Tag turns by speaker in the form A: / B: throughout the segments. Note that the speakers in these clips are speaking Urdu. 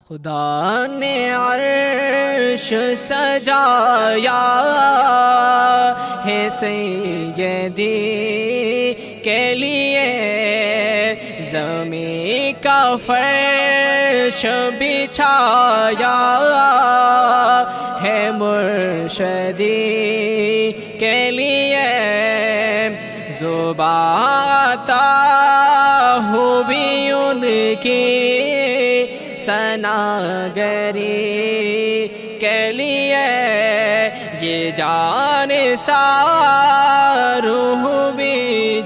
A: خدا نے عرش سجایا ہے سیدی کے لیے، زمین کا فرش بچھایا ہے مرشدی کے لیے، زباتا ہوں بھی ان کی ثناگری کے لیے، یہ جان روح بھی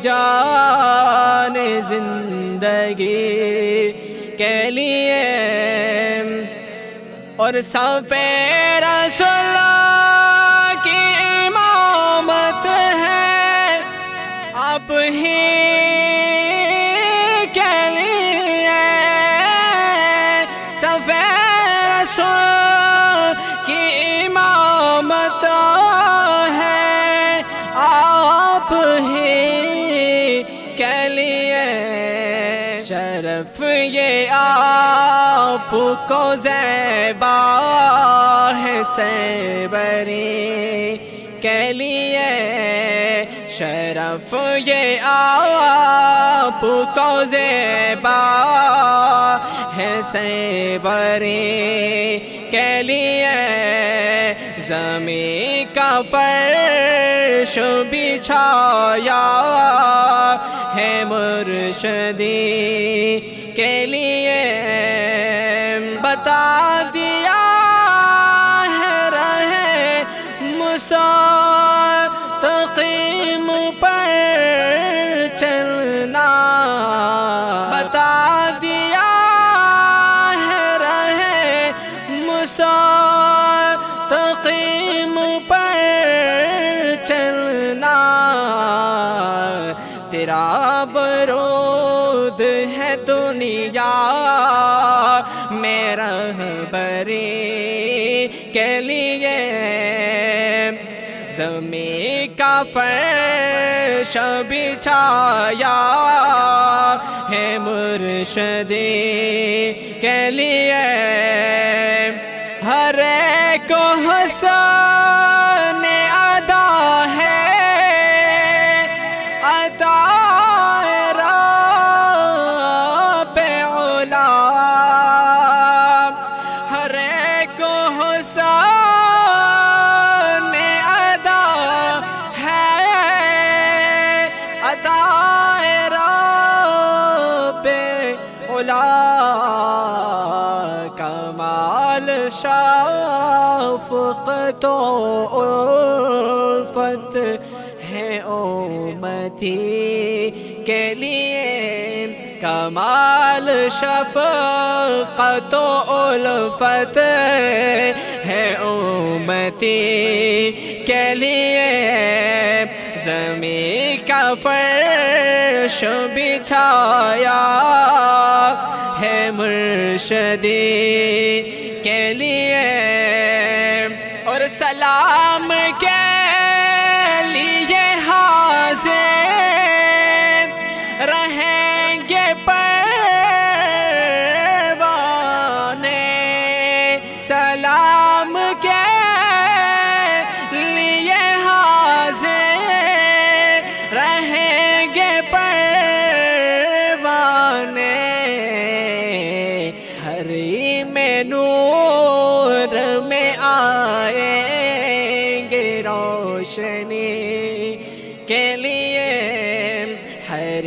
A: جان زندگی کے لیے، اور سب رسول کی امامت ہے آپ ہی کے لیے، سب رسول کی امامت ہے آپ ہی کے لیے، شرف یہ آپ کو زیبا ہے سیبری کے لیے، شرف یہ آپ کو زیبا ہے سیبری کے لیے، زمین کا فرش بچھایا ہے مرشدی کے لیے، بتا دیا ہے رہے مستقیم پر چلنا، بتا دیا ہے رہے مستقیم پر چلنا، تیرا برود ہے دنیا میں رہبری کے لیے، زمین کا فرش بچھایا ہے مرشدی کے لیے، ہر ایک کو حسن ادا ہے عطا رب علا، ہر ایک کو حسن ادا ہے عطا رب علا، کمال شفقت و الفت ہے امتی کے لیے، کمال شفقت و الفت ہے امتی کے لیے، زمین کا فرش بچھایا ہے مرشدی کے لیے، اور سلام کے لیے حاضر رہیں گے پروانے، سلام کے لیے حاضر رہیں گے پروانے، ہر میں نور میں آئیں گے روشنی کے لیے، ہر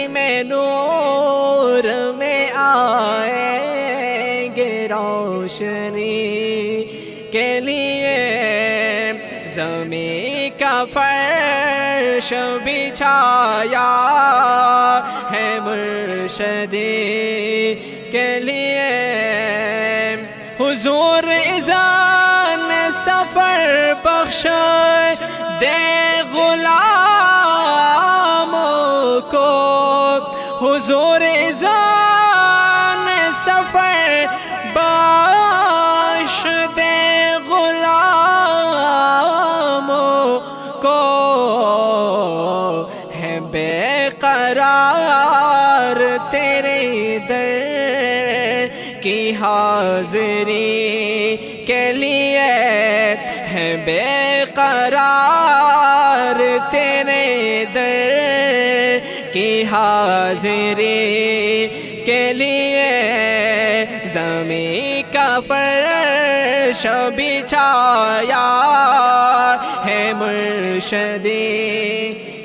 A: میں نور میں آئیں گے روشنی کے لیے، زمین کا فرش بچھایا ہے مرشدی کے لیے، حضور اذان سفر بخش دے غلاموں کو، حضور اذان سفر بخش دے غلاموں کو، ہے بے قرار تیرے در کی کی حاضری کے لیے ہے بے قرار تیرے در کی حاضری کے لیے زمین کا فرش بچھایا ہے مرشدی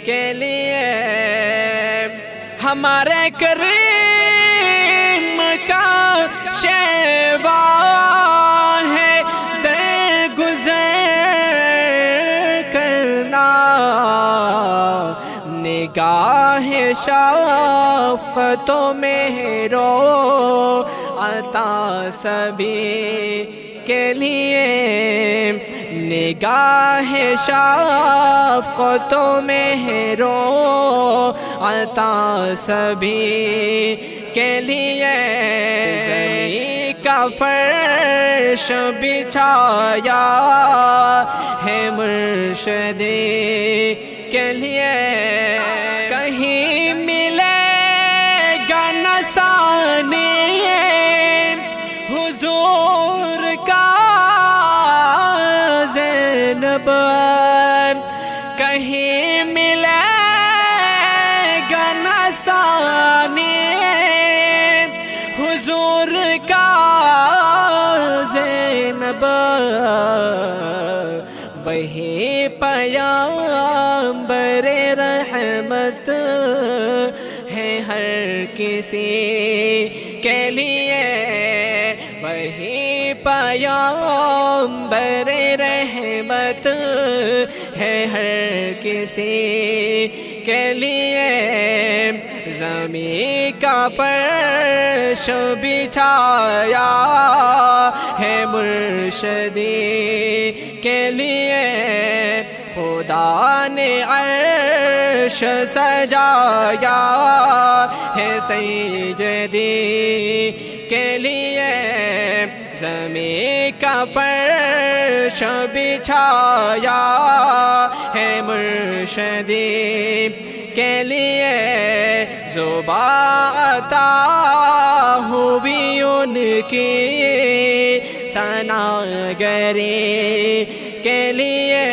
A: کے لیے ہمارے کریم کا شیوا ہے درگزر کرنا نگاہ شفقت و مہرو عطا سبھی کے لیے نگاہ شفقت و مہرو عطا سبھی کے لیے زمین کا فرش بچھایا ہے مرشدی کے لیے کہیں ملے گا نسانی حضور کا زینب کہیں ملے گا نسانی حضور کا زینب وہی پیامبر رحمت ہے ہر کسی کے لیے وہی پیامبر رحمت ہے ہر کسی کے لیے زمین کا فرش بچھایا ہے مرشدی کے لیے خدا نے عرش سجایا ہے سیدی کے لیے زمین کا فرش بچھایا ہے مرشدی کے لیے زباں عطا ہوئی ان کی ثناگری کے لیے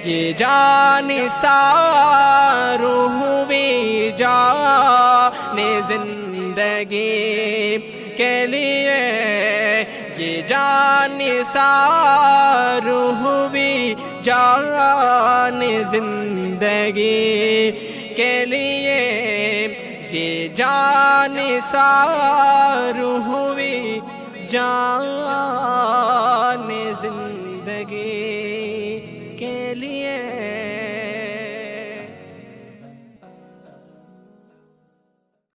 A: یہ جان سار ہوئی جان زندگی کے لیے یہ جان سار ہوئی جان زندگی کے لیے یہ جان سار ہوئی جان زندگی کے لیے